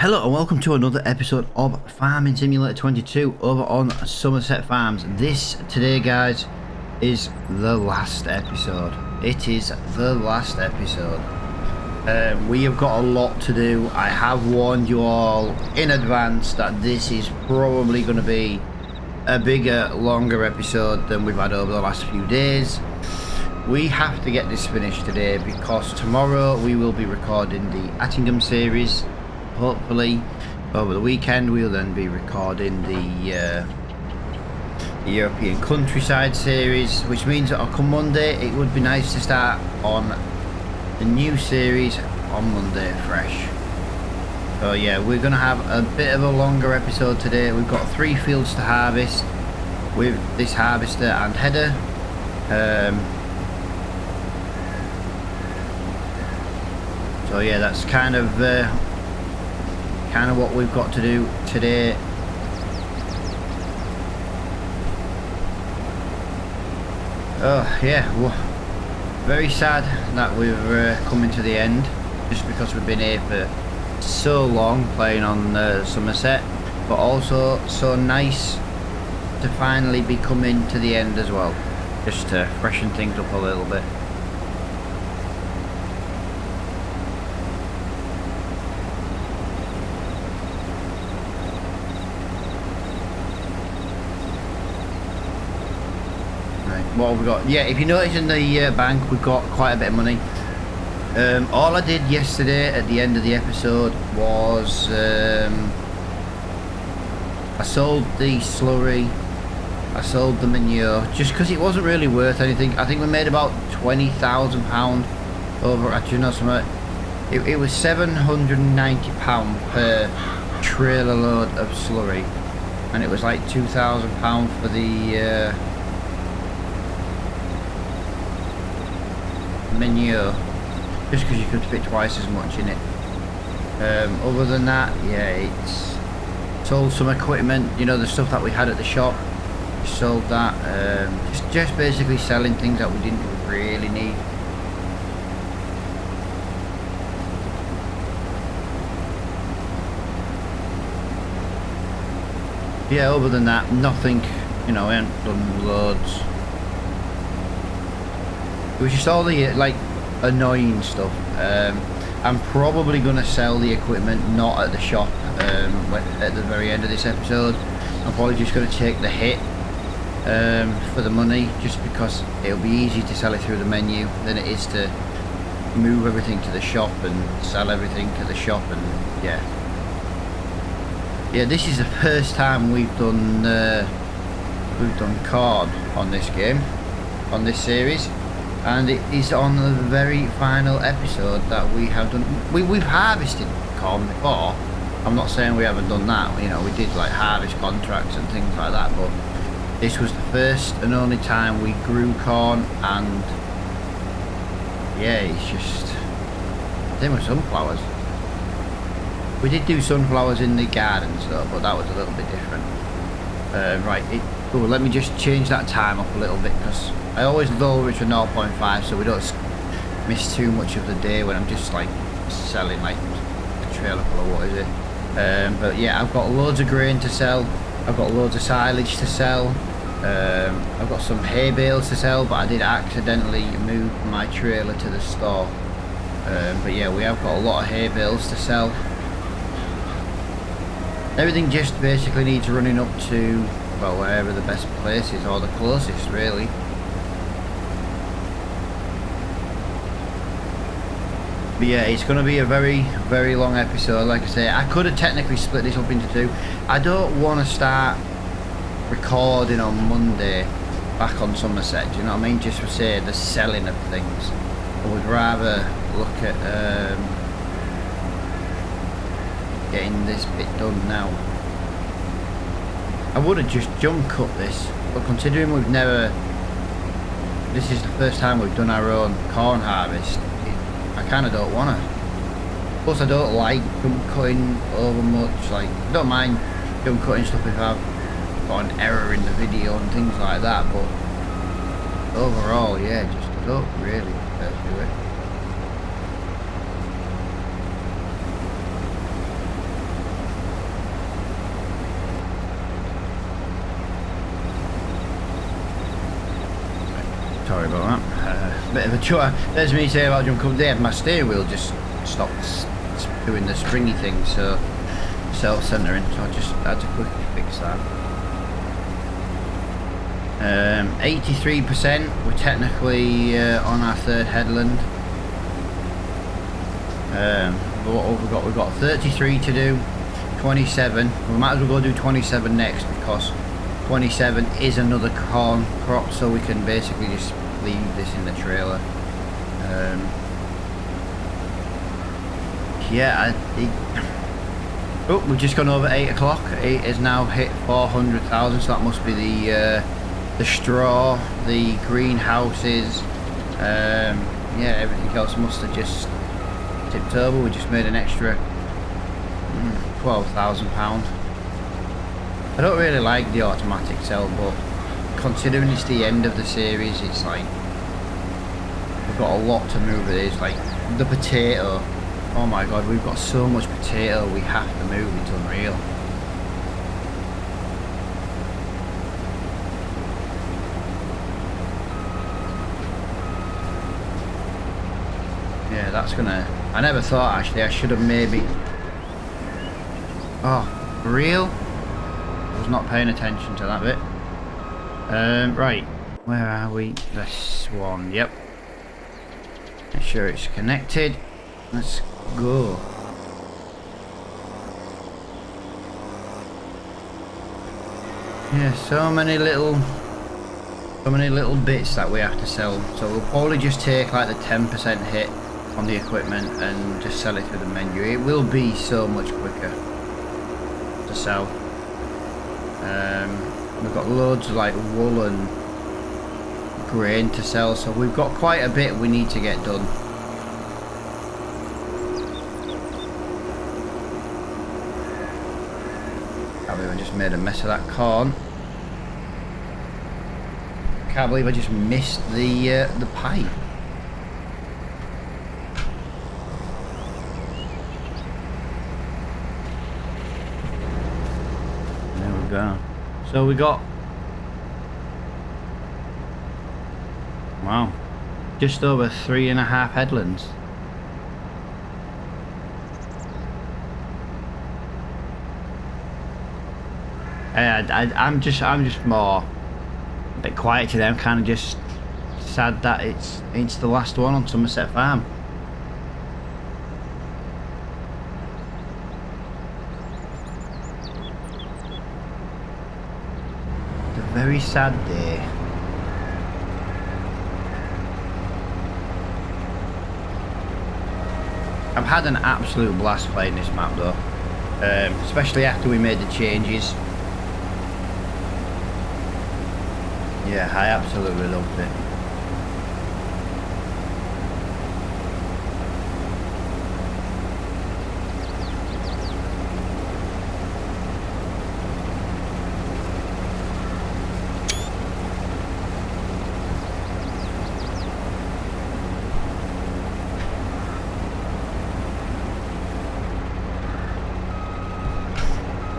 Hello and welcome to another episode of Farming Simulator 22 over on Somerset Farms. This today, guys, is the last episode. It is the last episode. We have got a lot to do. I have warned you all in advance that this is probably going to be a bigger, longer episode than we've had over the last few days. We have to get this finished today because tomorrow we will be recording the Attingham series. Hopefully over the weekend we'll then be recording the European countryside series, which means that come Monday it would be nice to start on the new series on Monday fresh. So yeah, we're gonna have a bit of a longer episode today. We've got 3 fields to harvest with this harvester and header. So yeah, that's kind of what we've got to do today. Oh yeah, well, very sad that we're coming to the end, just because we've been here for so long playing on Somerset, but also so nice to finally be coming to the end as well, just to freshen things up a little bit. What have we got? Yeah, if you notice in the bank, we've got quite a bit of money. All I did yesterday at the end of the episode was I sold the slurry, I sold the manure, just because it wasn't really worth anything. I think we made about £20,000 over, actually no, something. It was £790 per trailer load of slurry, and it was like £2,000 for the manure, just because you could fit twice as much in it. Other than that, yeah, it's sold some equipment, you know, the stuff that we had at the shop, we sold that. Just basically selling things that we didn't really need. Yeah, other than that, nothing, you know, I haven't done loads. It was just all the like annoying stuff. I'm probably going to sell the equipment not at the shop at the very end of this episode. I'm probably just going to take the hit for the money, just because it'll be easy to sell it through the menu than it is to move everything to the shop and sell everything to the shop. And yeah, this is the first time we've done corn on this game, on this series. And it is on the very final episode that we have done. We've harvested corn before. I'm not saying we haven't done that. You know, we did like harvest contracts and things like that. But this was the first and only time we grew corn. And yeah, it's just same with sunflowers. We did do sunflowers in the gardens though, but that was a little bit different. Right. Let me just change that time up a little bit, because I always lower it to 0.5 so we don't miss too much of the day when I'm just like selling like a trailer full of, what is it? But yeah, I've got loads of grain to sell, I've got loads of silage to sell, I've got some hay bales to sell, but I did accidentally move my trailer to the store. But yeah, we have got a lot of hay bales to sell. Everything just basically needs running up to, well, wherever the best place is, or the closest really. But yeah, it's going to be a very, very long episode. Like I say, I could have technically split this up into 2. I don't want to start recording on Monday back on Somerset, do you know what I mean? Just for, say, the selling of things. I would rather look at getting this bit done now. I would have just jump cut this, but considering this is the first time we've done our own corn harvest, I kind of don't want to. Plus I don't like jump cutting over much. Like, I don't mind jump cutting stuff if I've got an error in the video and things like that, but overall, yeah, just don't really do it. Sorry about that. Bit of a chore. There's me saying about jump up there. My steering wheel just stopped doing the springy thing, so self-centering. So I just had to quickly fix that. 83%. We're technically on our third headland. What have we got? We've got 33 to do. 27. We might as well go do 27 next because 27 is another corn crop, so we can basically just leave this in the trailer. Yeah, we've just gone over 8 o'clock. It has now hit 400,000, so that must be the straw, the greenhouses, yeah, everything else must have just tipped over. We just made an extra £12,000. I don't really like the automatic sell, but considering it's the end of the series, it's like we've got a lot to move. It is like the potato. Oh my god, we've got so much potato we have to move. It's unreal. Yeah, that's gonna... I never thought actually I should have maybe... Oh, for real? I was not paying attention to that bit. Right, where are we? This one, yep. Make sure it's connected. Let's go. Yeah, so many little bits that we have to sell. So we'll probably just take like the 10% hit on the equipment and just sell it through the menu. It will be so much quicker to sell. We've got loads of like wool and grain to sell, so we've got quite a bit we need to get done. Can't believe I just made a mess of that corn. Can't believe I just missed the pipe. There we go. So we got, wow, just over 3.5 headlands. I'm just more a bit quiet today. I'm kind of just sad that it's the last one on Somerset Farm. It's a very sad day. I've had an absolute blast playing this map though, especially after we made the changes. Yeah, I absolutely loved it.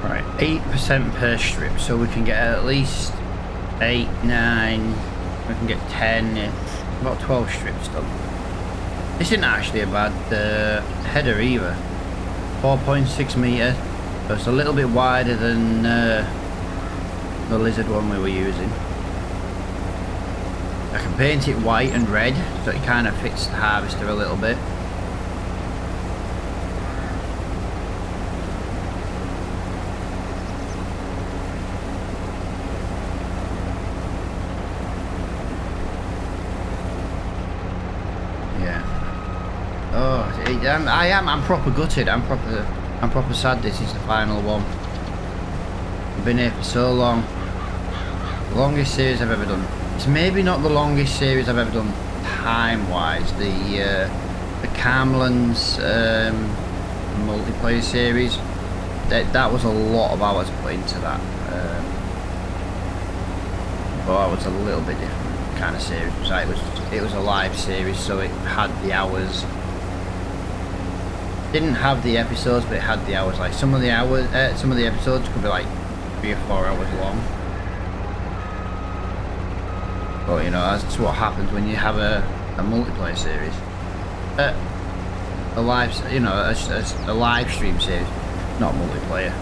Right, 8% per strip, so we can get at least 8, 9, we can get 10, about 12 strips done. This isn't actually a bad header either. 4.6 metre, so it's a little bit wider than the lizard one we were using. I can paint it white and red, so it kind of fits the harvester a little bit. I'm proper gutted. I'm proper sad this is the final one. I've been here for so long. The longest series I've ever done. It's maybe not the longest series I've ever done time-wise. The Camlands multiplayer series. That was a lot of hours put into that. But that was a little bit different kind of series. It was a live series, so it had the hours. Didn't have the episodes, but it had the hours. Like some of the episodes could be like 3 or 4 hours long. But you know, that's what happens when you have a multiplayer series, a live, you know, a live stream series, not multiplayer.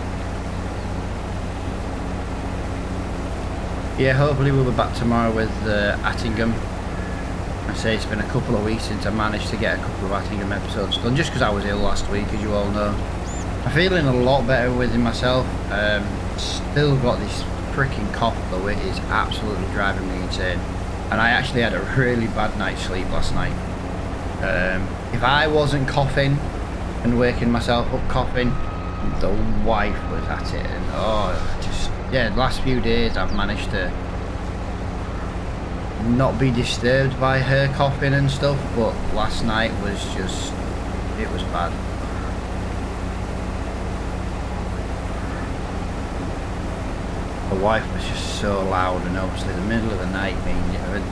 Yeah, hopefully we'll be back tomorrow with Attingham. I say it's been a couple of weeks since I managed to get a couple of Attingham episodes done, just because I was ill last week, as you all know. I'm feeling a lot better within myself. Still got this freaking cough though, it is absolutely driving me insane. And I actually had a really bad night's sleep last night. If I wasn't coughing and waking myself up coughing, the wife was at it. And oh, just, yeah, the last few days I've managed to not be disturbed by her coughing and stuff, but last night was just, it was bad. The wife was just so loud, and obviously the middle of the night, it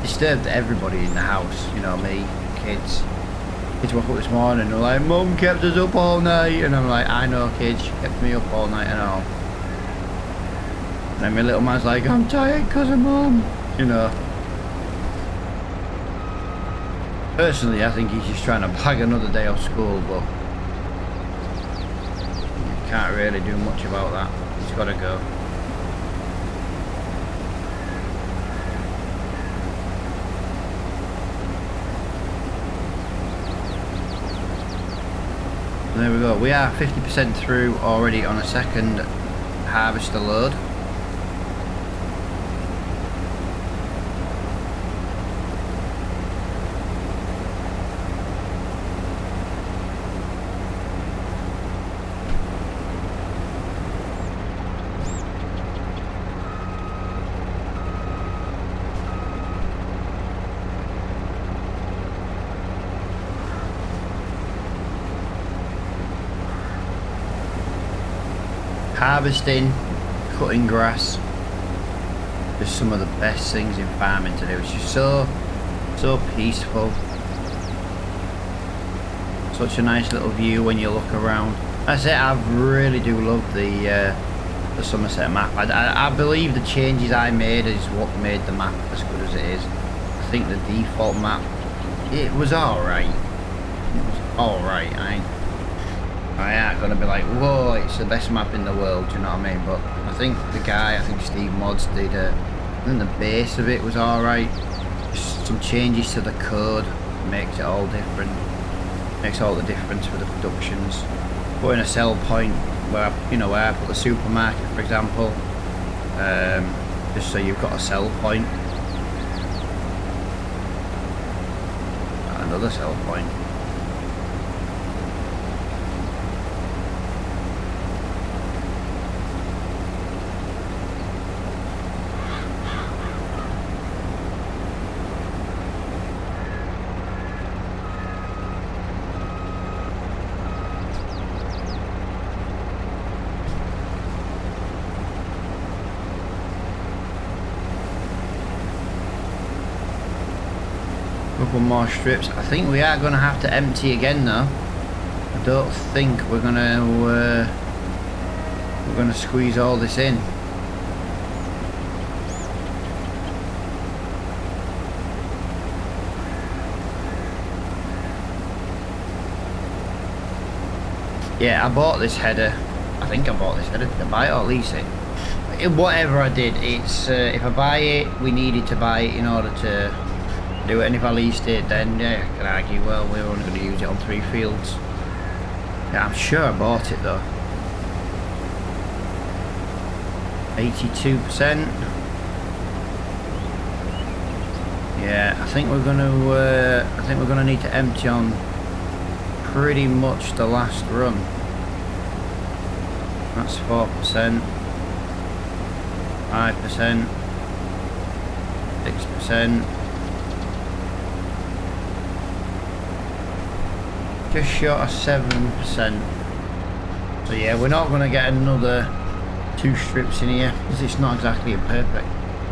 disturbed everybody in the house, you know, me, kids. Kids woke up this morning and they're like, Mum kept us up all night, and I'm like, I know kids, she kept me up all night and all. And then my little man's like, I'm tired because of Mum, you know. Personally, I think he's just trying to blag another day off school, but you can't really do much about that. He's got to go. There we go. We are 50% through already on a second harvester load. Harvesting, cutting grass, just some of the best things in farming to do. It's just so peaceful. Such a nice little view when you look around. That's it. I really do love the Somerset map. I believe the changes I made is what made the map as good as it is. I think the default map, it was alright. It was alright. I ain't gonna be like, whoa, it's the best map in the world, do you know what I mean? But I think Steve Mods did, I think the base of it was alright. Just some changes to the code makes it all different. Makes all the difference for the productions. Putting a sell point where I put the supermarket, for example, just so you've got a sell point. Another sell point. Couple more strips. I think we are going to have to empty again though. I don't think we're going to squeeze all this in. Yeah, I bought this header. I think I bought this header. Did I buy it or lease it? Whatever I did, it's if I buy it, we needed to buy it in order to do it, and if I leased it, then yeah, I can argue, well, we're only going to use it on 3 fields. Yeah, I'm sure I bought it though. 82%. Yeah, I think we're gonna need to empty on pretty much the last run. That's 4%, 5%, 6%. Just short of 7%. So yeah, we're not going to get another 2 strips in here because it's not exactly a perfect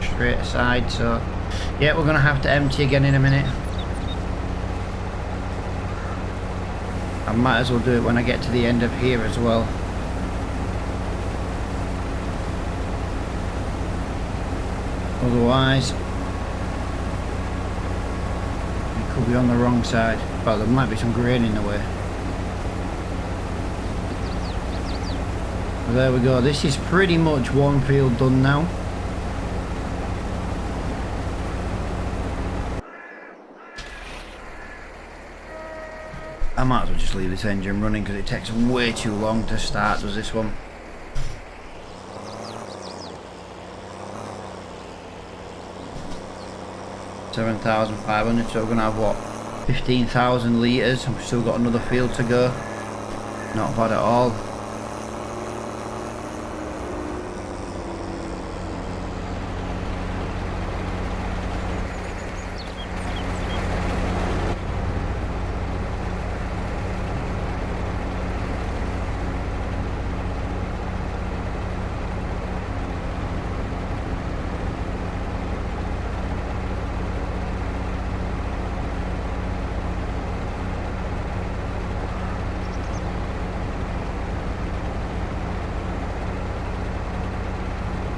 straight side. So yeah, we're going to have to empty again in a minute. I might as well do it when I get to the end of here as well. Otherwise Could be on the wrong side. Well, there might be some grain in the way. But there we go. This is pretty much one field done now. I might as well just leave this engine running because it takes way too long to start, does this one? $7,500, so we're going to have what? 15,000 litres, and we've still got another field to go. Not bad at all.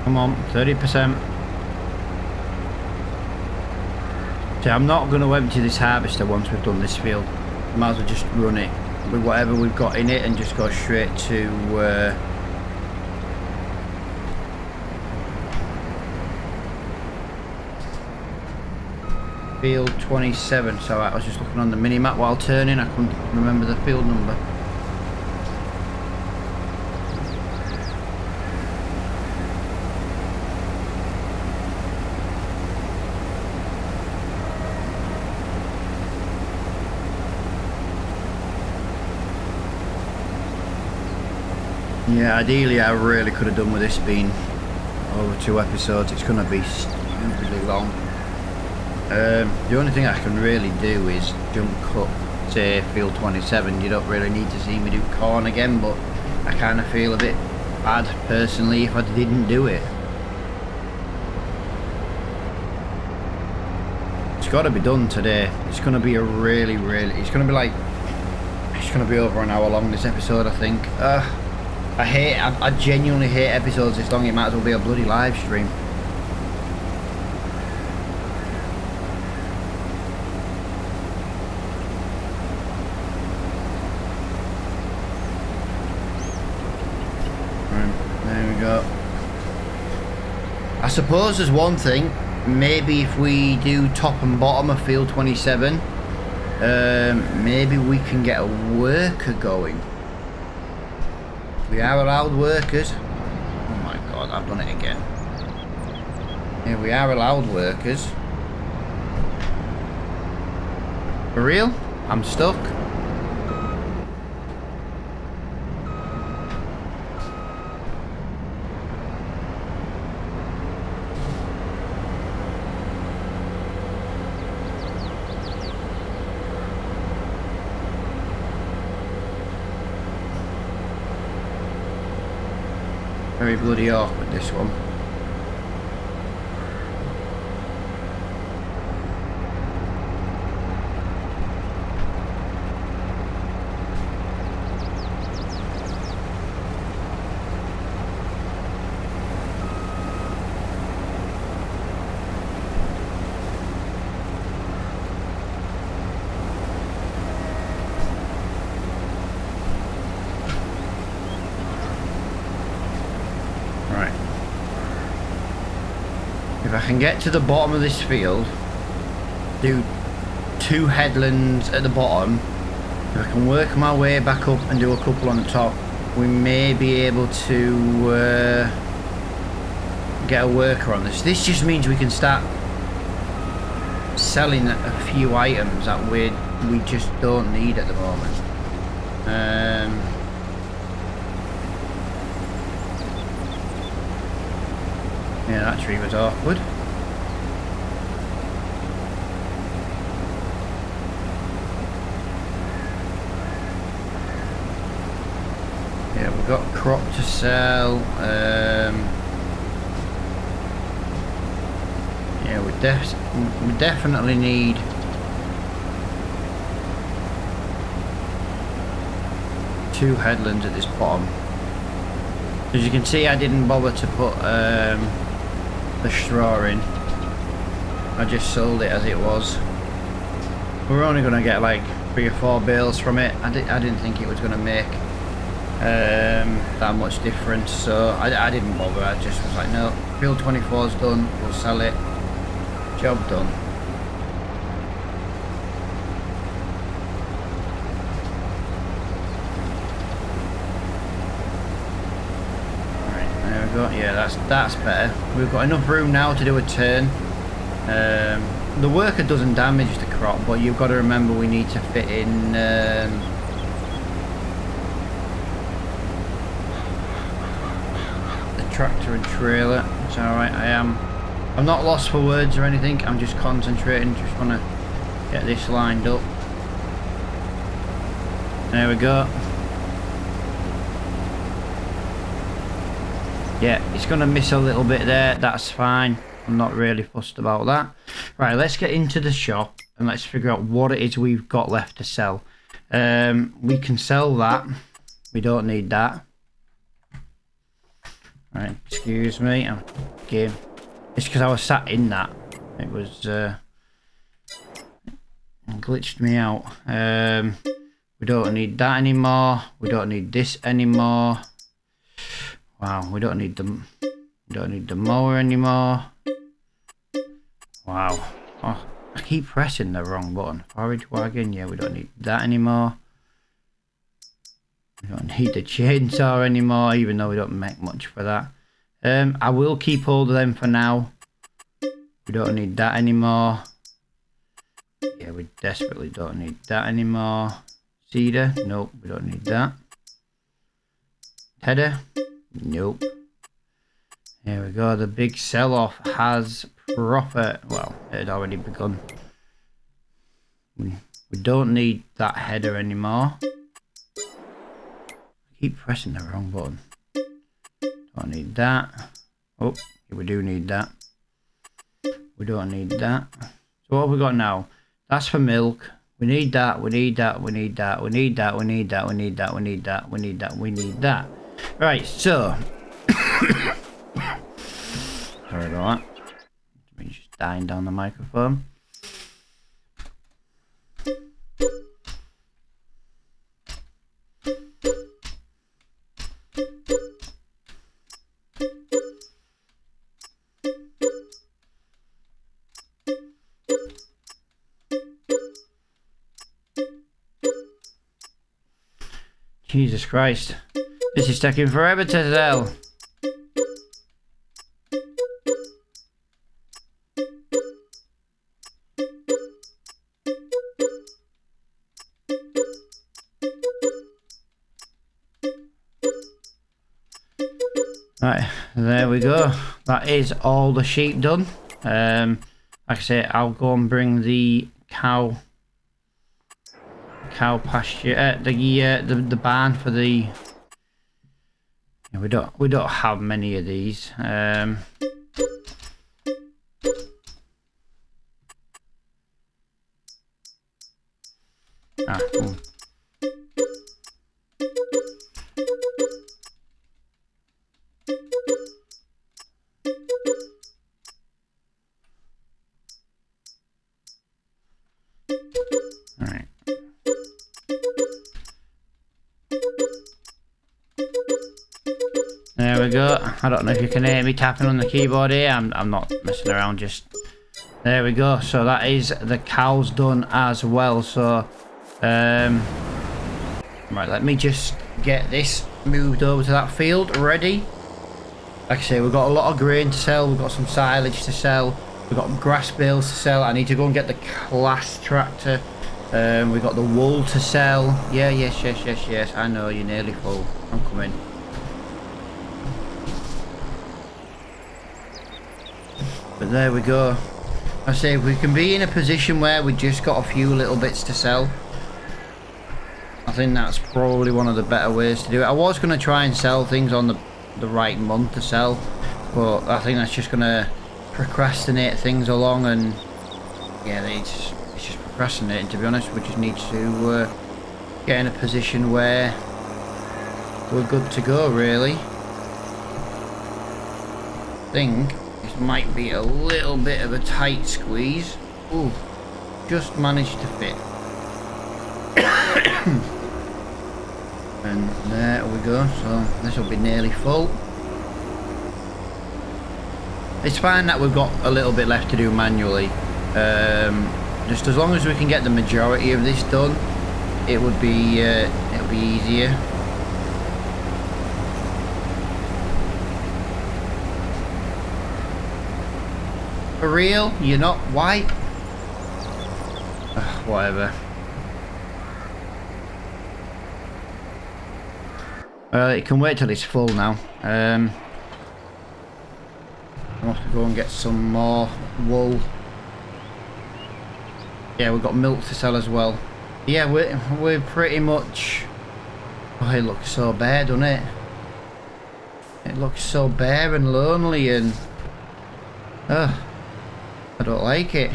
Come on, 30%. See, I'm not going to empty this harvester once we've done this field. Might as well just run it with whatever we've got in it and just go straight to field 27. So I was just looking on the mini-map while turning. I couldn't remember the field number. Yeah, ideally I really could have done with this being over 2 episodes. It's going to be stupidly long. The only thing I can really do is jump cut, say, field 27. You don't really need to see me do corn again, but I kind of feel a bit bad personally if I didn't do it. It's got to be done today. It's going to be a really, it's going to be like, it's going to be over an hour long, this episode, I think. I genuinely hate episodes this long. It might as well be a bloody live stream. Right, there we go. I suppose there's one thing. Maybe if we do top and bottom of field 27, maybe we can get a worker going. We are allowed workers. Oh my god, I've done it again. Yeah, we are allowed workers. For real? I'm stuck. Very bloody awkward, this one. If I can get to the bottom of this field, do 2 headlands at the bottom, if I can work my way back up and do a couple on the top, we may be able to get a worker on this. This just means we can start selling a few items that we just don't need at the moment. Yeah, that tree was awkward. Yeah, we've got crop to sell. Yeah, we definitely need two headlands at this bottom. As you can see, I didn't bother to put the straw in. I just sold it as it was. we're only going to get like 3 or 4 bales from it. I didn't think it was going to make that much difference, so I didn't bother. I just was like, no, field 24's done, we'll sell it, job done. Alright, there we go. Yeah, that's better. We've got enough room now to do a turn. The worker doesn't damage the crop, but you've got to remember we need to fit in the tractor and trailer. It's alright, I'm not lost for words or anything, I'm just concentrating, just want to get this lined up. There we go. Yeah, it's going to miss a little bit there, that's fine. I'm not really fussed about that. Right, let's get into the shop and let's figure out what it is we've got left to sell. We can sell that. We don't need that. Right, excuse me. I'm game. It's because I was sat in that. It was glitched me out. We don't need that anymore. We don't need this anymore. Wow, we don't need the mower anymore. Wow. Oh, I keep pressing the wrong button. Forage wagon, yeah, we don't need that anymore. We don't need the chainsaw anymore, even though we don't make much for that. I will keep hold of them for now. We don't need that anymore. Yeah, we desperately don't need that anymore. Cedar, nope, we don't need that. Header, nope. Here we go, the big sell-off has proper, well, it had already begun. We don't need that header anymore. I keep pressing the wrong button. Don't need that. Oh, yeah, we do need that. We don't need that. So what have we got now? That's for milk. We need that, we need that, we need that, we need that, we need that, we need that, we need that, we need that, we need that. Right, so sorry about that. He's just dying down the microphone. Jesus Christ. This is taking forever to sell. Right, there we go. That is all the sheep done. Like I say, I'll go and bring the cow pasture, the barn for the. We don't have many of these. Alright. There we go. I don't know if you can hear me tapping on the keyboard here. I'm not messing around, just there we go. So that is the cows done as well. So right, let me just get this moved over to that field ready. Like I say, we've got a lot of grain to sell, we've got some silage to sell, we've got grass bales to sell. I need to go and get the class tractor. We've got the wool to sell. Yeah, yes, I know, you're nearly full. I'm coming. But there we go. I say, if we can be in a position where we just got a few little bits to sell, I think that's probably one of the better ways to do it. I was going to try and sell things on the right month to sell, but I think that's just going to procrastinate things along, and yeah, it's just procrastinating, to be honest. We just need to get in a position where we're good to go, really. I think this might be a little bit of a tight squeeze. Ooh, just managed to fit. And there we go, so this will be nearly full. It's fine that we've got a little bit left to do manually. Just as long as we can get the majority of this done, it'll be easier. For real? You're not white? Ugh, whatever. It can wait till it's full now. I'll have to go and get some more wool. Yeah, we've got milk to sell as well. Yeah, we're pretty much... Oh, it looks so bare, doesn't it? It looks so bare and lonely and... Ugh, I don't like it.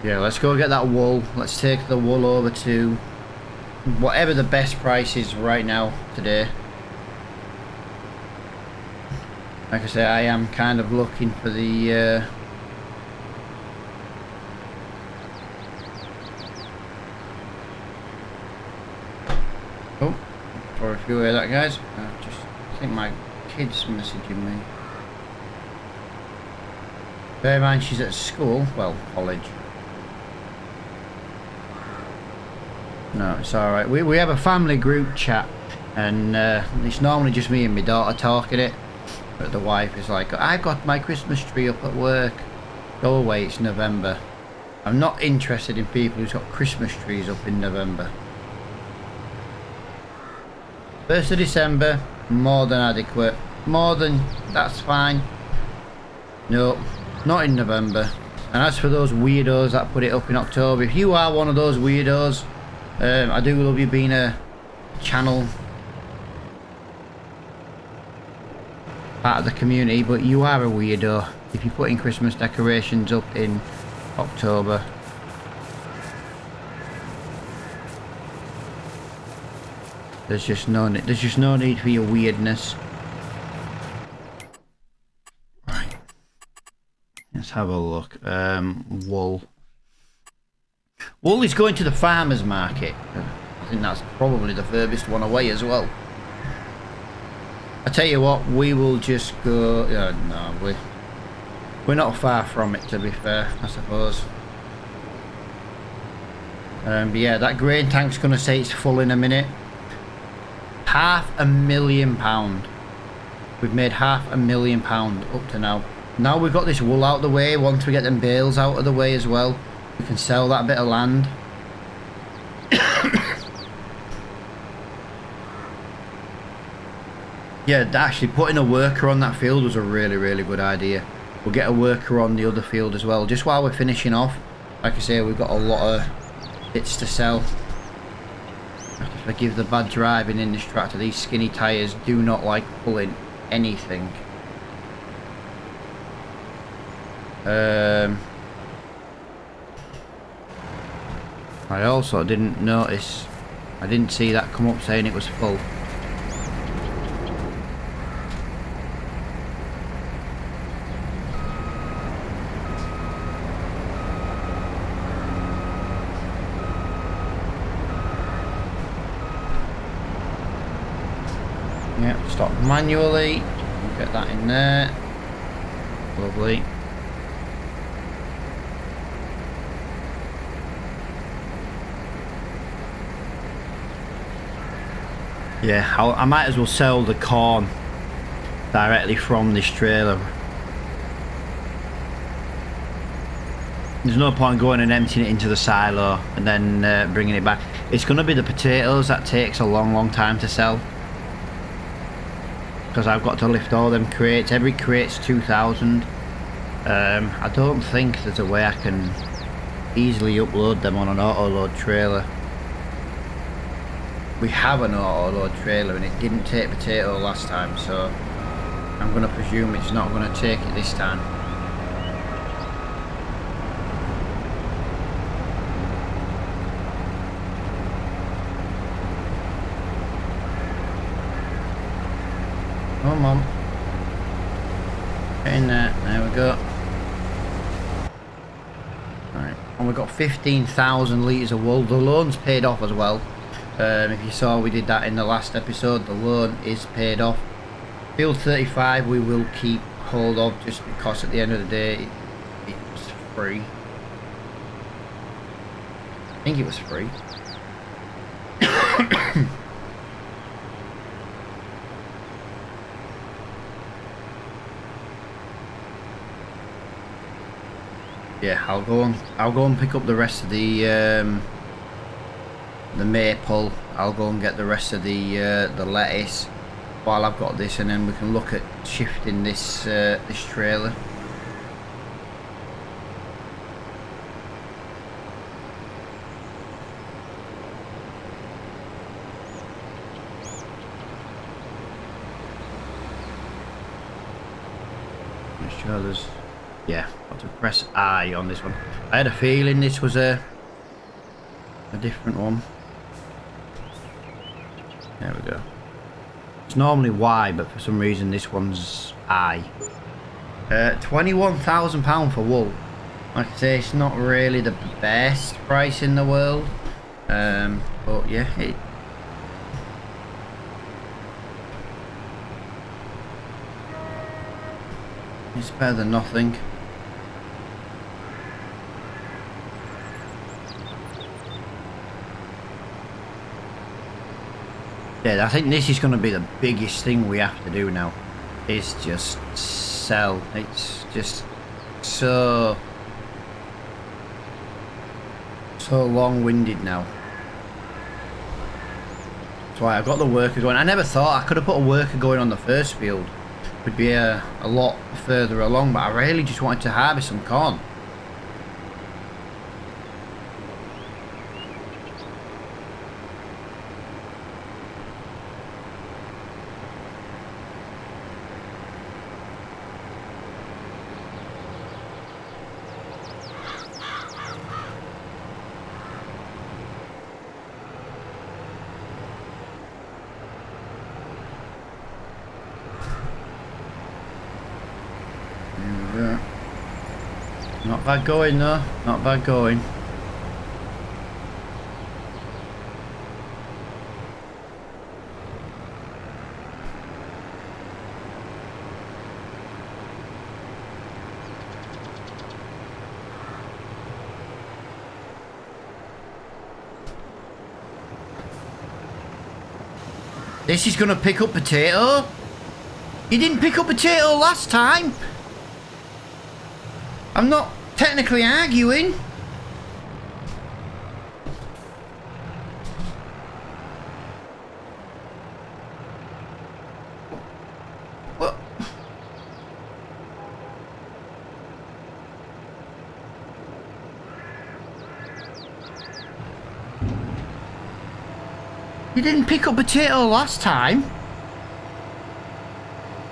Yeah, let's go get that wool. Let's take the wool over to whatever the best price is right now today. Like I say, I am kind of looking for the oh, for if you hear that, guys, I think my kid's messaging me. Bear in mind she's at school, well, college. No, it's alright. We have a family group chat, and it's normally just me and my daughter talking it. But the wife is like, I've got my Christmas tree up at work. Go away, it's November. I'm not interested in people who's got Christmas trees up in November. 1st of December, more than adequate. More than, that's fine. No, not in November. And as for those weirdos that put it up in October, if you are one of those weirdos, I do love you being a channel part of the community, but you are a weirdo if you're putting Christmas decorations up in October. There's just no need for your weirdness. Right. Let's have a look. Wool. Wool is going to the farmer's market. I think that's probably the furthest one away as well. I tell you what, we will just go... no, we're not far from it, to be fair, I suppose. But yeah, that grain tank's going to say it's full in a minute. £500,000. We've made £500,000 up to now. Now we've got this wool out of the way, once we get them bales out of the way as well, we can sell that bit of land. Yeah, actually putting a worker on that field was a really, really good idea. We'll get a worker on the other field as well, just while we're finishing off. Like I say, we've got a lot of bits to sell. I have to forgive the bad driving in this tractor. These skinny tyres do not like pulling anything. I also didn't notice, I didn't see that come up saying it was full. Yeah, stop manually, get that in there, lovely. Yeah, I might as well sell the corn directly from this trailer. There's no point going and emptying it into the silo and then bringing it back. It's going to be the potatoes that takes a long time to sell, because I've got to lift all them crates. Every crate's 2,000. I don't think there's a way I can easily upload them on an auto-load trailer. We have an auto-load trailer and it didn't take potato last time, so I'm going to presume it's not going to take it this time. Come on. In there. There we go. Right. And we've got 15,000 litres of wool. The loan's paid off as well. If you saw, we did that in the last episode. The loan is paid off. Field 35 we will keep hold of, just because at the end of the day it was free. I think it was free. Yeah, I'll go and pick up the rest of the maple. I'll go and get the rest of the lettuce while I've got this, and then we can look at shifting this this trailer. Make sure there's, yeah, I'll have to press I on this one. I had a feeling this was a different one. There we go. It's normally Y, but for some reason this one's I. £21,000 for wool. Like I say, it's not really the best price in the world, but yeah, it's better than nothing. Yeah, I think this is going to be the biggest thing we have to do now, is just sell. It's just so long-winded now. That's why I've got the worker going. I never thought I could have put a worker going on the first field. Would be a lot further along, but I really just wanted to harvest some corn. Not bad going though, not bad going. This is gonna pick up potato. You didn't pick up potato last time. I'm not technically arguing. What? You didn't pick up potato last time.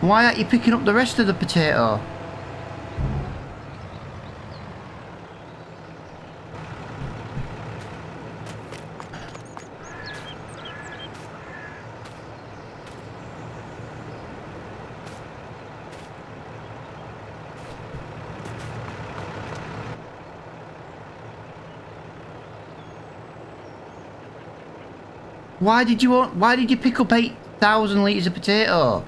Why aren't you picking up the rest of the potato? Why did you pick up 8,000 litres of potato?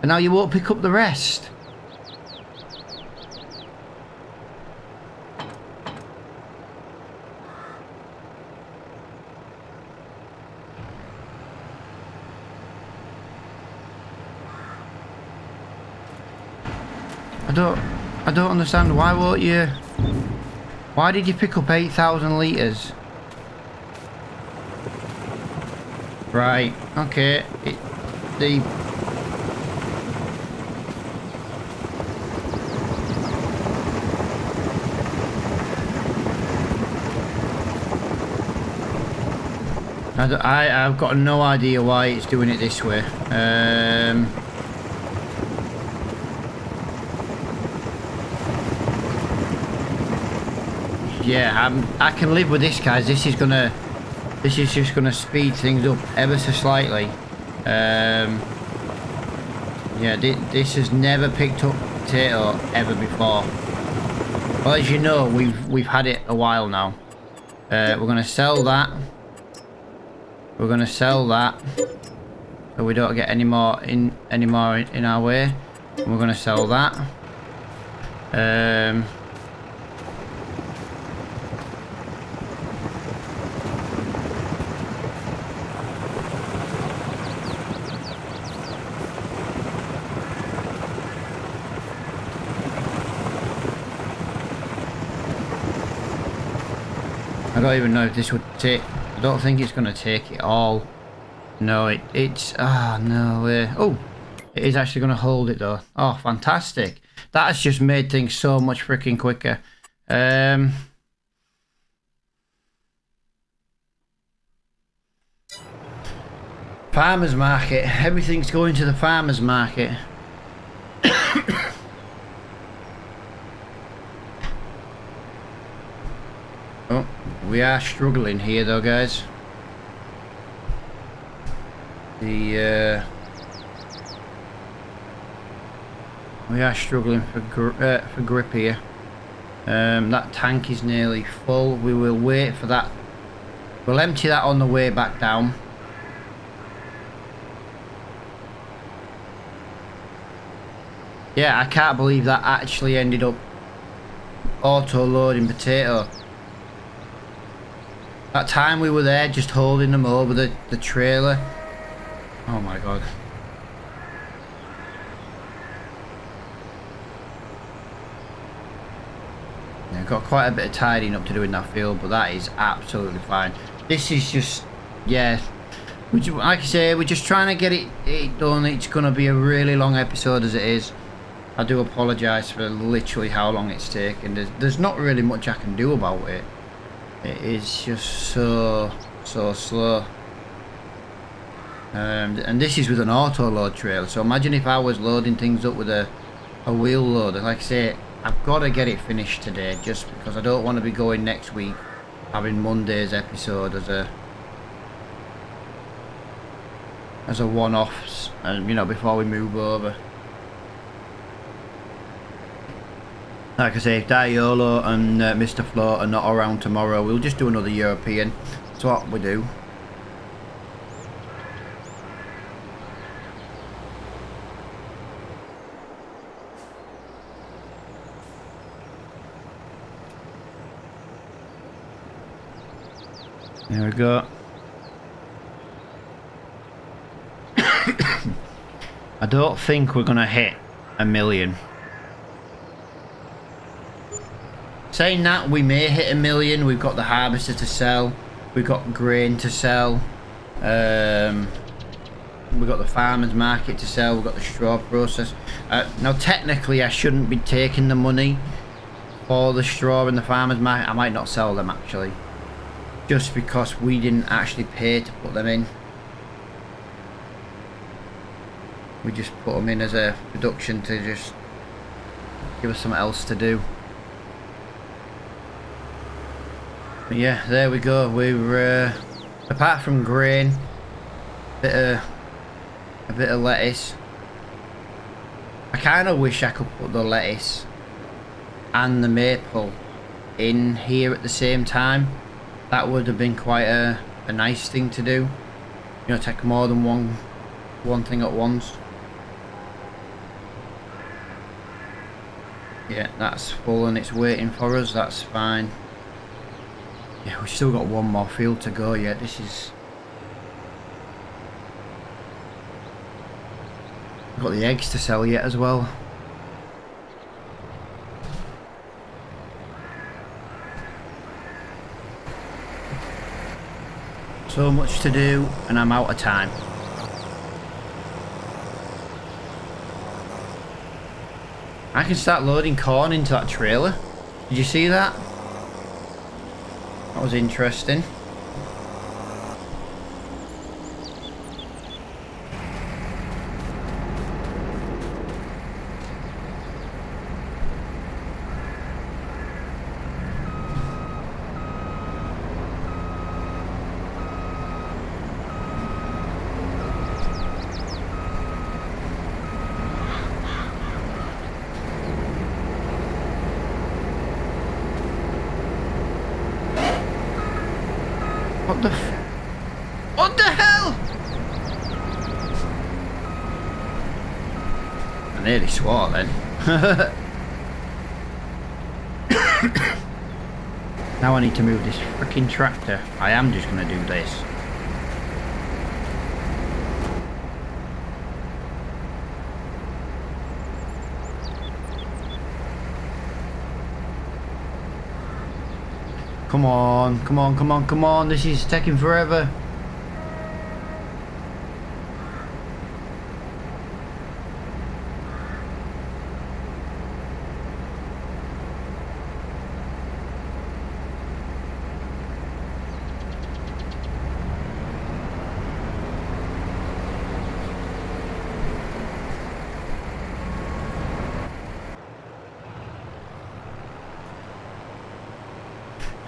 And now you won't pick up the rest? I don't understand. Why won't you? Why did you pick up 8,000 litres? Right, okay. I've got no idea why it's doing it this way. Yeah, I can live with this, guys. This is just gonna speed things up ever so slightly. Yeah, this has never picked up potato ever before. Well, as you know, we've had it a while now. We're gonna sell that. We're gonna sell that, so we don't get any more in our way. And we're gonna sell that. I don't even know if this would take. I don't think it's gonna take it all. No, it's no way. Oh, it is actually gonna hold it though. Oh, fantastic! That has just made things so much freaking quicker. Farmers market. Everything's going to the farmers market. Oh, we are struggling here though, guys. We are struggling for grip here. That tank is nearly full. We will wait for that. We'll empty that on the way back down. Yeah, I can't believe that actually ended up auto-loading potato. That time we were there just holding them over the trailer. Oh my god. Yeah, got quite a bit of tidying up to do in that field, but that is absolutely fine. This is just, yeah, like I say, we're just trying to get it done. It's going to be a really long episode as it is. I do apologise for literally how long it's taken. There's not really much I can do about it. It is just so slow. And this is with an auto load trailer, so imagine if I was loading things up with a wheel loader. Like I say, I've got to get it finished today, just because I don't want to be going next week having Monday's episode as a one-off, and you know, before we move over. Like I say, if Diolo and Mr. Float are not around tomorrow, we'll just do another European. That's what we do. There we go. I don't think we're gonna hit 1 million. Saying that, we may hit 1 million. We've got the harvester to sell. We've got grain to sell. We've got the farmers market to sell. We've got the straw process. Now, technically, I shouldn't be taking the money for the straw in the farmers market. I might not sell them, actually. Just because we didn't actually pay to put them in. We just put them in as a production to just give us something else to do. But yeah, there we go. We're apart from grain, a bit of lettuce. I kind of wish I could put the lettuce and the maple in here at the same time. That would have been quite a nice thing to do. You know, take more than one thing at once. Yeah, that's full and it's waiting for us. That's fine. Yeah, we've still got one more field to go yet. This is... We've got the eggs to sell yet as well. So much to do and I'm out of time. I can start loading corn into that trailer. Did you see that? That was interesting. What the what the hell? I nearly swore then. Now I need to move this freaking tractor. I am just going to do this. Come on, come on, come on, come on. This is taking forever.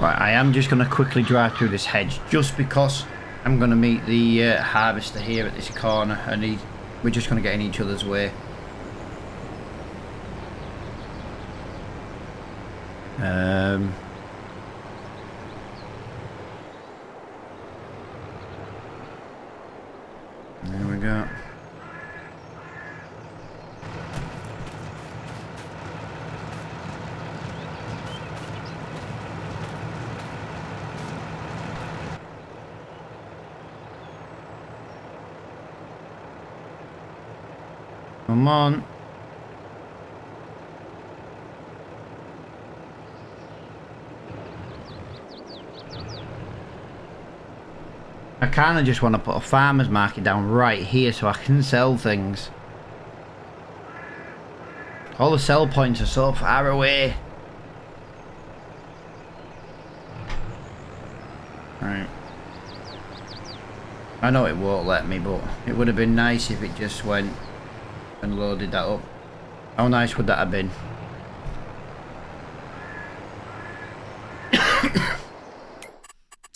Right, I am just going to quickly drive through this hedge just because I'm going to meet the harvester here at this corner and we're just going to get in each other's way. There we go. Come on. I kind of just want to put a farmer's market down right here so I can sell things. All the sell points are so far away. Right. I know it won't let me, but it would have been nice if it just went and loaded that up. How nice would that have been?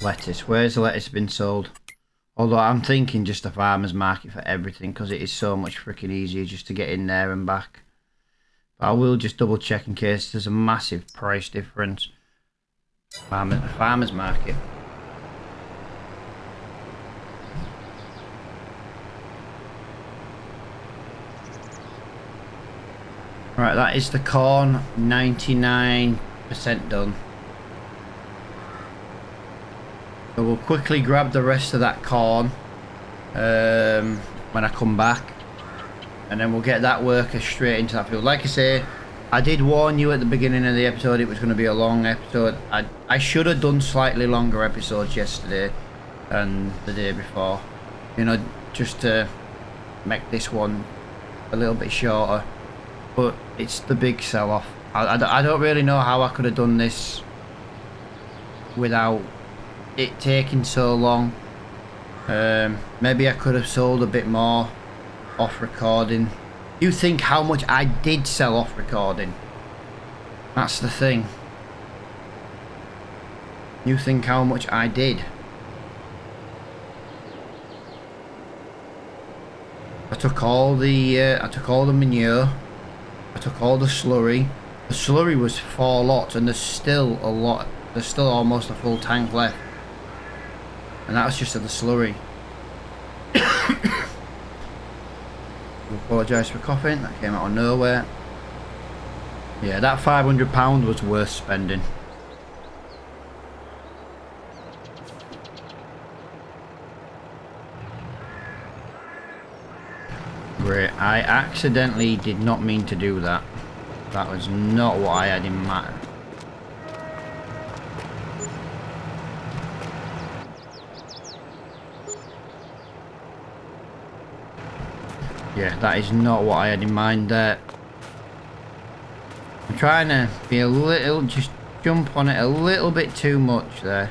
Lettuce. Where's the lettuce been sold? Although I'm thinking just a farmer's market for everything because it is so much freaking easier just to get in there and back. But I will just double check in case there's a massive price difference. Farmer's market. Right, that is the corn, 99% done. So we'll quickly grab the rest of that corn when I come back. And then we'll get that worker straight into that field. Like I say, I did warn you at the beginning of the episode it was going to be a long episode. I should have done slightly longer episodes yesterday and the day before. You know, just to make this one a little bit shorter. But it's the big sell-off. I don't really know how I could have done this without it taking so long. Maybe I could have sold a bit more off recording. You think how much I did sell off recording? That's the thing. You think how much I did? I took all the manure. I took all the slurry. The slurry was 4 lots and there's still a lot. There's still almost a full tank left. And that was just of the slurry. I apologise for coughing, that came out of nowhere. Yeah, that £500 was worth spending. Great, I accidentally did not mean to do that. That was not what I had in mind. Yeah, that is not what I had in mind there. I'm trying to be a little, just jump on it a little bit too much there.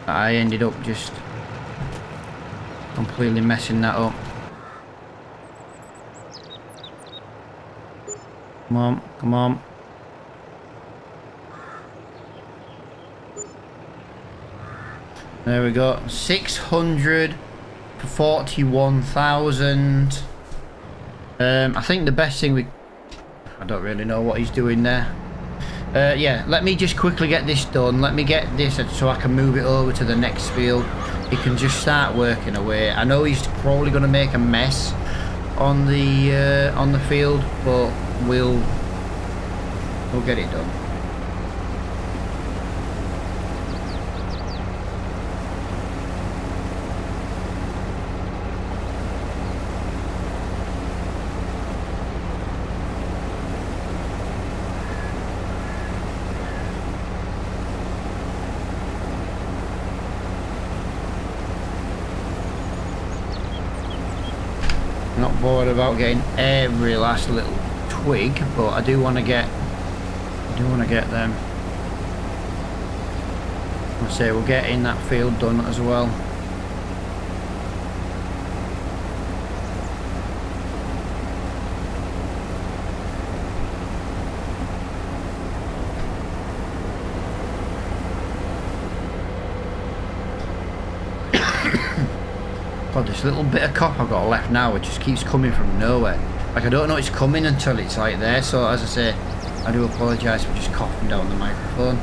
I ended up just completely messing that up. Come on, come on. There we go. 600 for 41,000. I think the best thing I don't really know what he's doing there. Yeah, let me just quickly get this done. Let me get this so I can move it over to the next field. He can just start working away. I know he's probably going to make a mess on the field, but we'll get it done. Not bored about getting every last little twig, but I do want to get them. I say we'll get in that field done as well. God, this little bit of cop I've got left now, it just keeps coming from nowhere. Like, I don't know it's coming until it's like there, so as I say, I do apologise for just coughing down the microphone.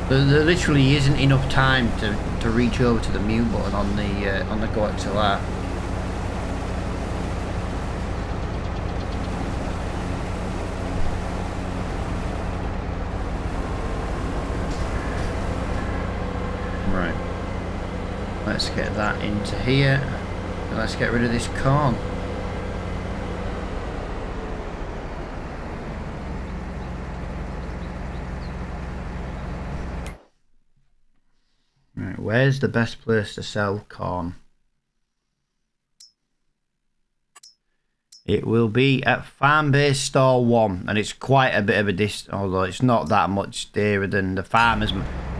There literally isn't enough time to reach over to the mute button on the Go XLR. Let's get that into here, and let's get rid of this corn. Right, where's the best place to sell corn? It will be at Farm Base Store 1, and it's quite a bit of a distance, although it's not that much dearer than the farmers.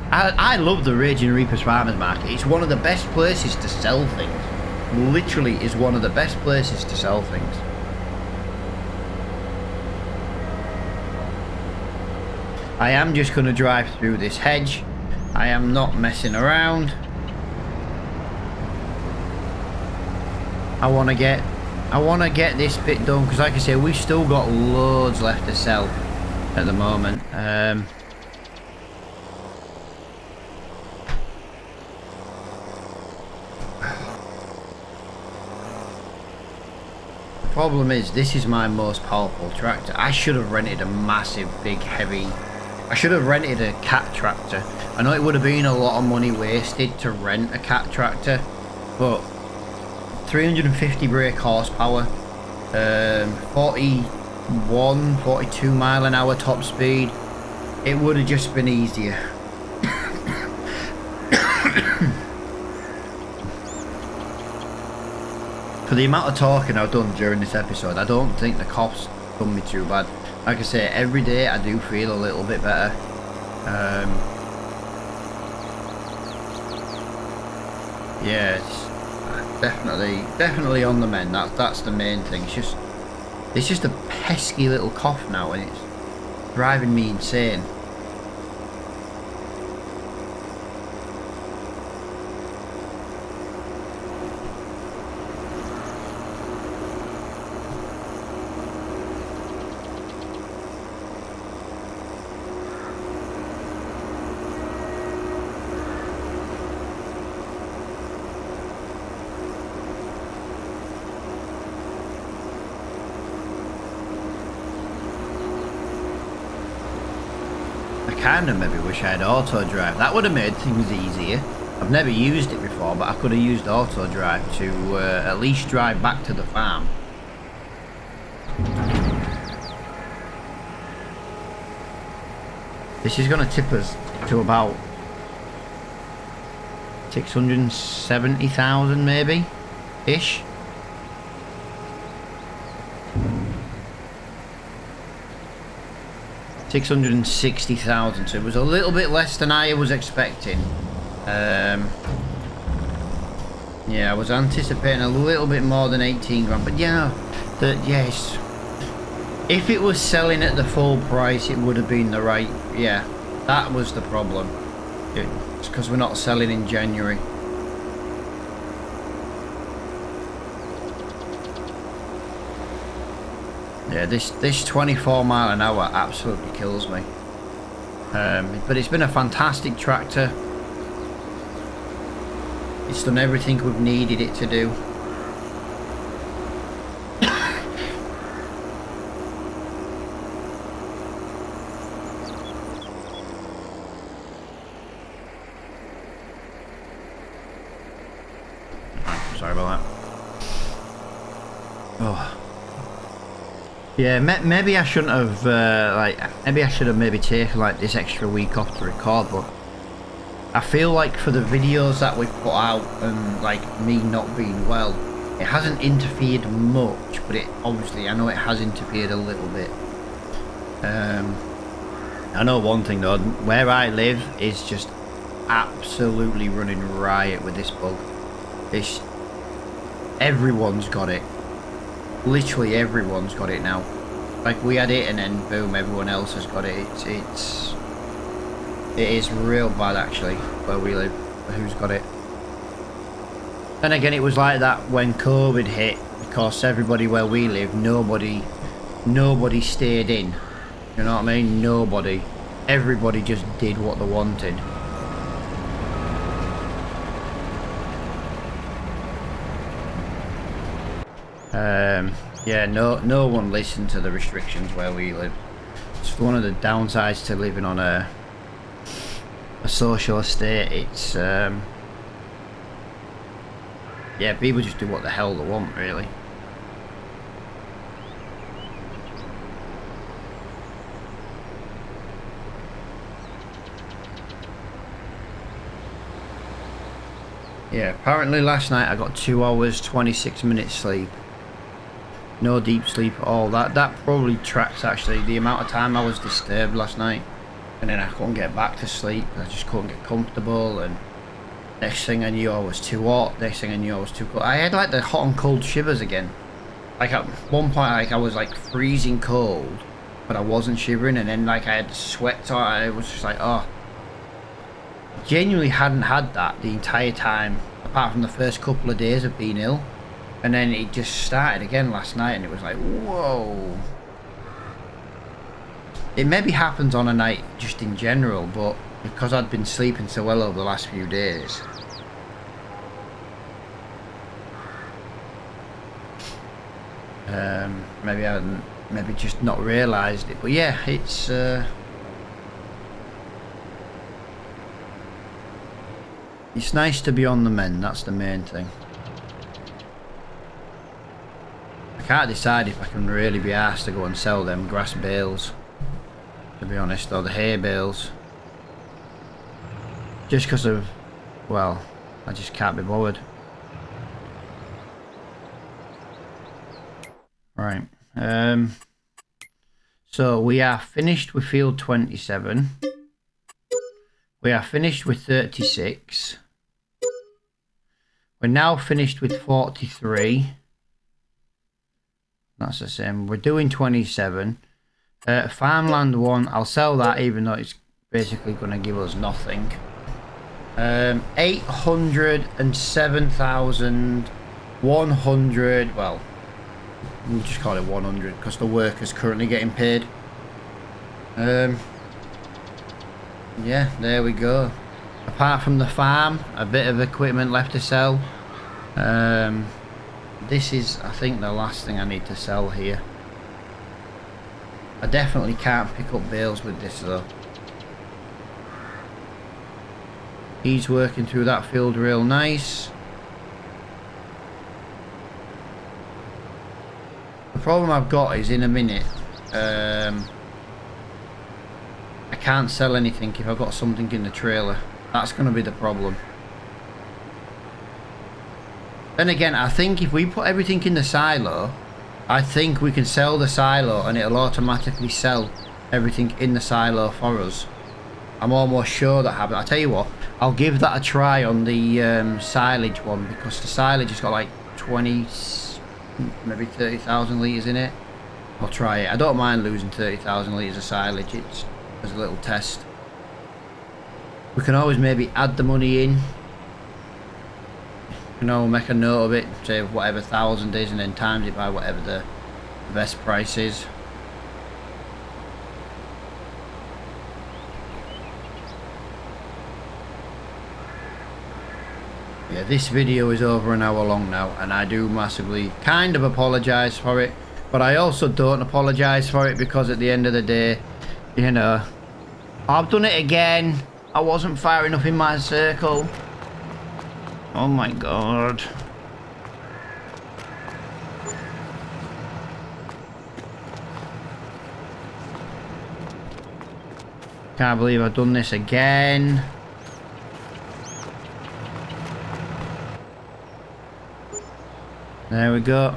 I love the Raging Reapers Farmers Market. It's one of the best places to sell things. Literally is one of the best places to sell things. I am just going to drive through this hedge. I am not messing around. I want to get this bit done, because like I say, we've still got loads left to sell at the moment. Problem is, this is my most powerful tractor. I should have rented a massive, big, heavy... I should have rented a cat tractor. I know it would have been a lot of money wasted to rent a cat tractor, but 350 brake horsepower, 41, 42 mile an hour top speed. It would have just been easier. For the amount of talking I've done during this episode, I don't think the cough's done me too bad. Like I say, every day I do feel a little bit better. Yeah, it's definitely on the mend. That's the main thing. It's just a pesky little cough now, and it's driving me insane. I kind of maybe wish I had auto drive. That would have made things easier. I've never used it before, but I could have used auto drive to at least drive back to the farm. This is going to tip us to about 670,000 maybe ish. $660,000, so it was a little bit less than I was expecting. Yeah, I was anticipating a little bit more than 18 grand, but yeah, yes, if it was selling at the full price, it would have been the right. Yeah, that was the problem. It's because we're not selling in January. Yeah, this 24 mile an hour absolutely kills me. But it's been a fantastic tractor. It's done everything we've needed it to do. Sorry about that. Oh. Yeah, maybe I shouldn't have, maybe I should have maybe taken like this extra week off to record, but I feel like for the videos that we've put out and like me not being well, it hasn't interfered much, but it obviously, I know it has interfered a little bit. I know one thing though, where I live is just absolutely running riot with this bug. It's, everyone's got it. Literally everyone's got it now. Like we had it and then boom, everyone else has got it. It is real bad actually where we live, who's got it. And again, it was like that when COVID hit, because everybody where we live, nobody stayed in. You know what I mean? Nobody. Everybody just did what they wanted. Yeah, no one listened to the restrictions where we live. It's one of the downsides to living on a social estate. It's yeah, people just do what the hell they want, really. Yeah, apparently last night I got 2 hours 26 minutes sleep. No deep sleep at all. That probably tracks actually the amount of time I was disturbed last night, and then I couldn't get back to sleep. I just couldn't get comfortable, and next thing I knew I was too hot. Next thing I knew I was too cold. I had like the hot and cold shivers again. Like at one point, like I was like freezing cold, but I wasn't shivering, and then like I had sweat on. I was just like, oh. Genuinely hadn't had that the entire time, apart from the first couple of days of being ill. And then it just started again last night, and it was like, whoa. It maybe happens on a night just in general, but because I'd been sleeping so well over the last few days. Maybe I hadn't, maybe just not realised it. But yeah, it's... it's nice to be on the mend, that's the main thing. I can't decide if I can really be asked to go and sell them grass bales, to be honest, or the hay bales. Just because of, well, I just can't be bothered. Right, so we are finished with field 27. We are finished with 36. We're now finished with 43. That's the same. We're doing 27. Farmland 1, I'll sell that even though it's basically going to give us nothing. 807,100. Well, we'll just call it 100 because the worker's currently getting paid. Yeah, there we go. Apart from the farm, a bit of equipment left to sell. This is, I think, the last thing I need to sell here. I definitely can't pick up bales with this though. He's working through that field real nice. The problem I've got is in a minute, I can't sell anything if I've got something in the trailer. That's going to be the problem. Then again, I think if we put everything in the silo, I think we can sell the silo and it'll automatically sell everything in the silo for us. I'm almost sure that happens. I'll tell you what, I'll give that a try on the silage one, because the silage has got like 20, maybe 30,000 litres in it. I'll try it. I don't mind losing 30,000 litres of silage. It's as a little test. We can always maybe add the money in. You know, make a note of it, say whatever 1,000 is, and then times it by whatever the best price is. Yeah, this video is over an hour long now, and I do massively kind of apologise for it, but I also don't apologise for it because at the end of the day, you know, I've done it again. I wasn't far enough in my circle. Oh my god. Can't believe I've done this again. There we go.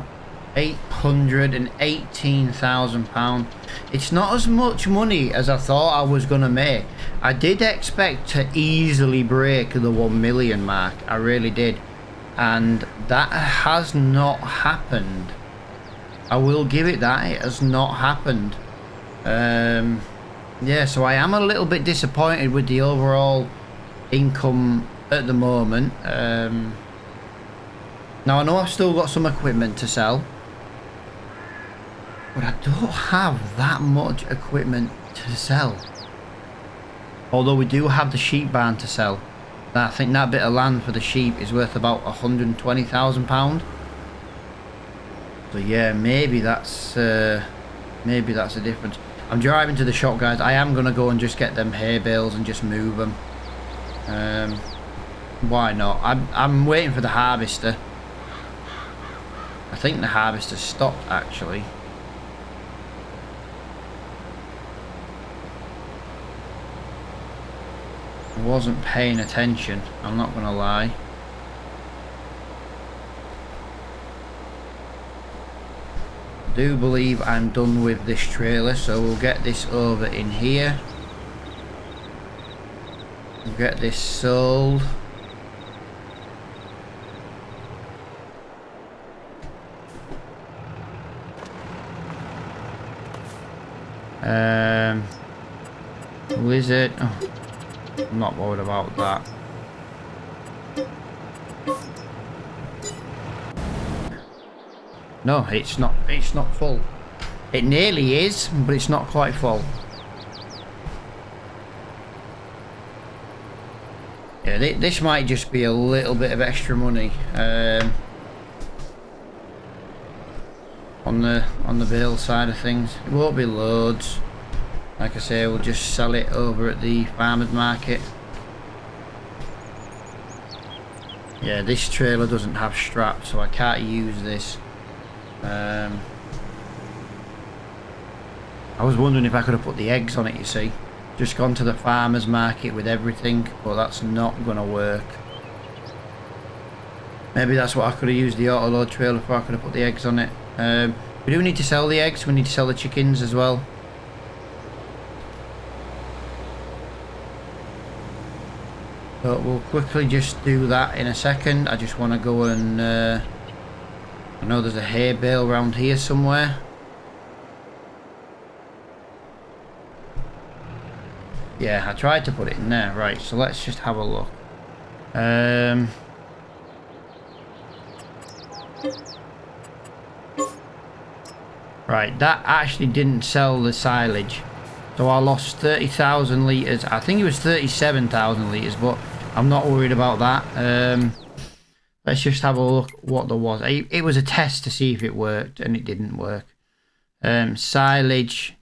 £818,000. It's not as much money as I thought I was going to make. I did expect to easily break the 1 million mark. I really did. And that has not happened. I will give it that. It has not happened. Yeah, so I am a little bit disappointed with the overall income at the moment. Now, I know I've still got some equipment to sell, but I don't have that much equipment to sell. Although we do have the sheep barn to sell. I think that bit of land for the sheep is worth about £120,000. So yeah, maybe that's a difference. I'm driving to the shop, guys. I am going to go and just get them hay bales and just move them. Why not? I'm waiting for the harvester. I think the harvester stopped, actually. I wasn't paying attention, I'm not going to lie. I do believe I'm done with this trailer, so we'll get this over in here. We'll get this sold. Wizard. Oh, I'm not worried about that. No, it's not full. It nearly is, but it's not quite full. Yeah, this might just be a little bit of extra money on the bale side of things. It won't be loads. Like I say, we'll just sell it over at the farmers market. Yeah, this trailer doesn't have straps, so I can't use this. I was wondering if I could have put the eggs on it, you see. Just gone to the farmers market with everything, but that's not gonna work. Maybe that's what I could have used the auto load trailer for. I could have put the eggs on it. We do need to sell the eggs. We need to sell the chickens as well. So we'll quickly just do that in a second. I just want to go and I know there's a hay bale around here somewhere. Yeah, I tried to put it in there. Right, so let's just have a look. Right, that actually didn't sell the silage. So I lost 30,000 litres. I think it was 37,000 litres, but I'm not worried about that. Let's just have a look what there was. It was a test to see if it worked, and it didn't work. Silage,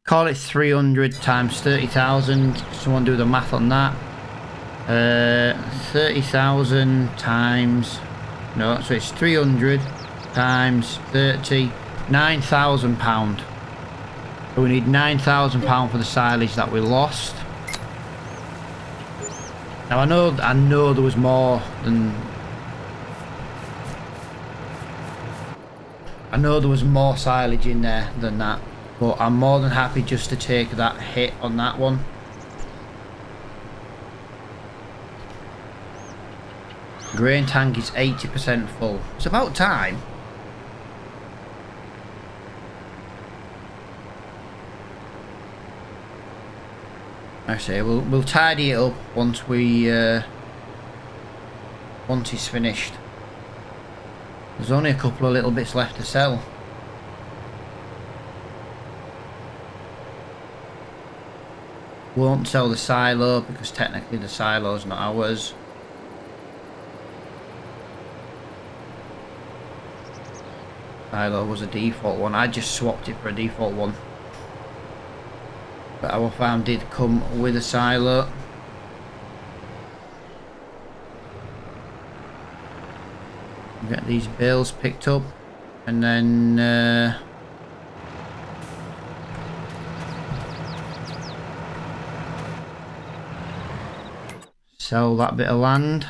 call it 300 times 30,000. Someone do the math on that. 30,000 times... No, so it's 300 times 30... £9,000. So we need £9,000 for the silage that we lost. Now I know there was more than... I know there was more silage in there than that, but I'm more than happy just to take that hit on that one. Grain tank is 80% full. It's about time. I say we'll tidy it up once once he's finished. There's only a couple of little bits left to sell. Won't sell the silo because technically the silo's not ours. silo was a default one. I just swapped it for a default one. But our farm did come with a silo. Get these bales picked up and then sell that bit of land.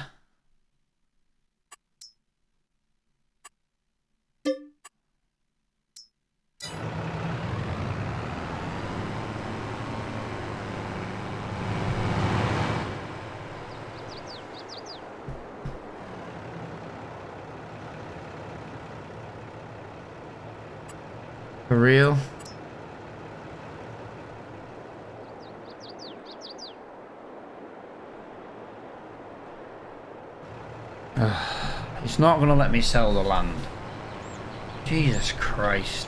For real. It's not going to let me sell the land. Jesus Christ.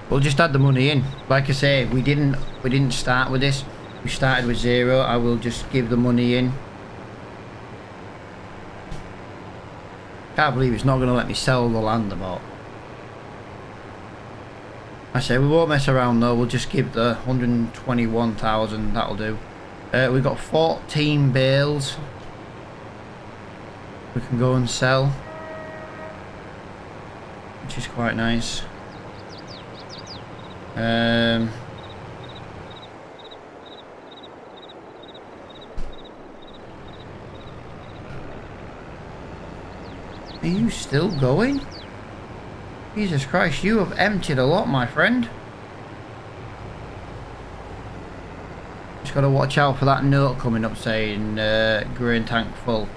We'll just add the money in. Like I say, we didn't start with this. We started with 0. I will just give the money in. Can't believe it's not going to let me sell the land about. I say we won't mess around though. We'll just give the 121,000. That'll do. We've got 14 bales we can go and sell, which is quite nice. Are you still going? Jesus Christ, you have emptied a lot, my friend. Just got to watch out for that note coming up saying grain tank full.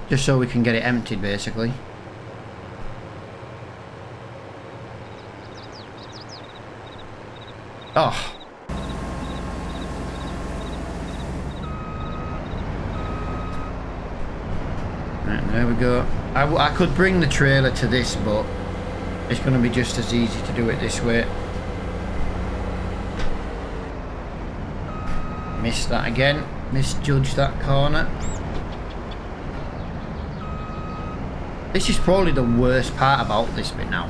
Just so we can get it emptied, basically. Oh. Right, there we go. I could bring the trailer to this, but it's going to be just as easy to do it this way. Missed that again. Misjudged that corner. This is probably the worst part about this bit now,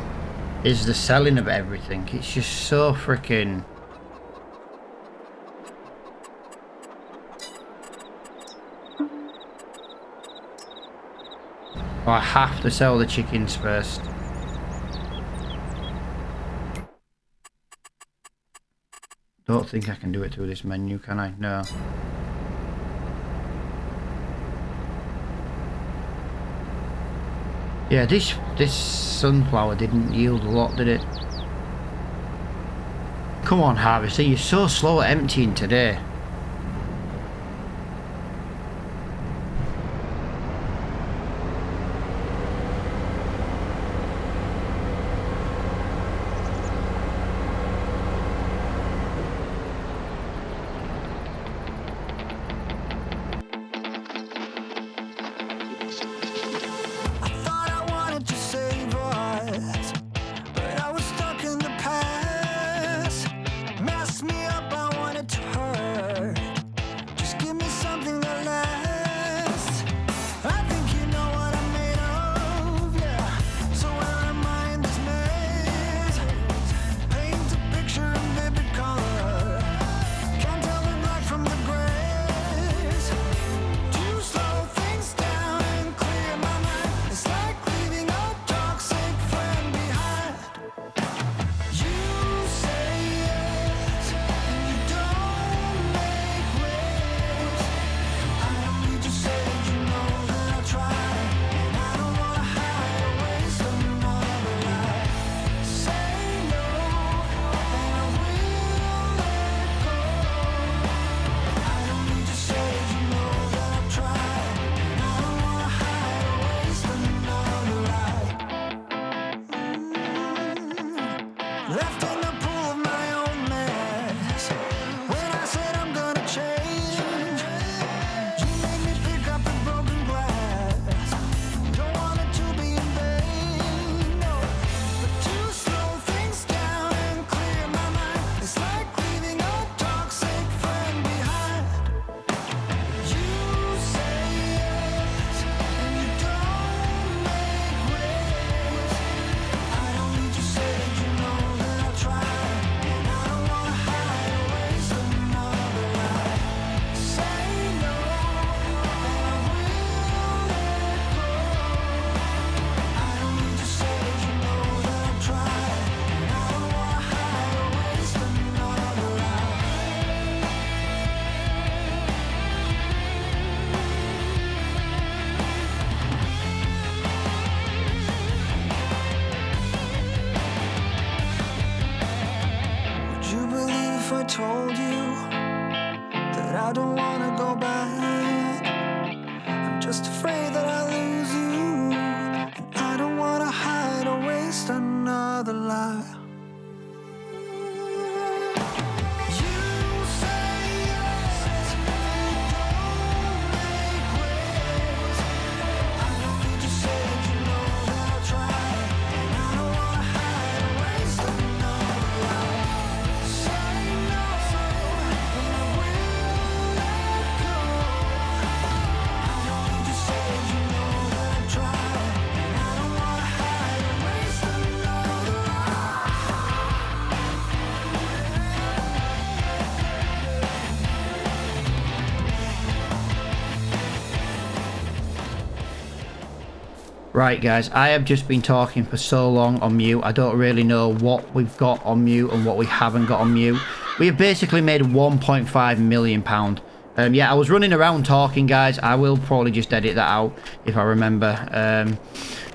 is the selling of everything. It's just so freaking... Oh, I have to sell the chickens first. Don't think I can do it through this menu, can I? No. Yeah, this sunflower didn't yield a lot, did it? Come on, Harvester, you're so slow at emptying today. Messed me up, I wanted to hurt. but I don't wanna go back. I'm just afraid that I'll lose you, and I don't wanna hide or waste another lie. Right guys, I have just been talking for so long on mute. I don't really know what we've got on mute and what we haven't got on mute. We have basically made £1.5 million. Yeah, I was running around talking, guys. I will probably just edit that out if I remember.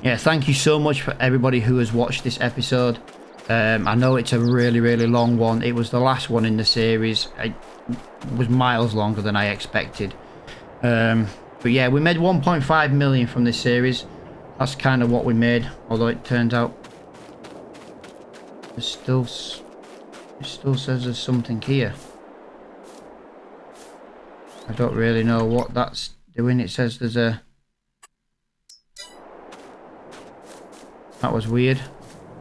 Yeah, thank you so much for everybody who has watched this episode. I know it's a really long one. It was the last one in the series. It was miles longer than I expected. But yeah, we made 1.5 million from this series. That's kind of what we made, although it turns out it still says there's something here. I don't really know what that's doing. It says there's a... That was weird.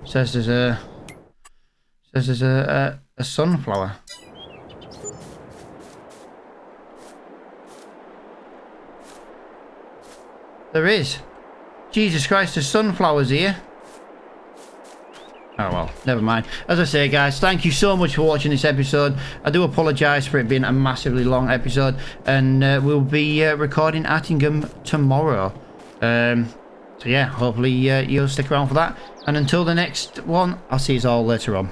It says there's a... It says there's a sunflower. There is. Jesus Christ, there's sunflowers here. Oh well, never mind. As I say guys, thank you so much for watching this episode. I do apologise for it being a massively long episode, and we'll be recording Attingham tomorrow. So yeah, hopefully you'll stick around for that, and until the next one, I'll see you all later on.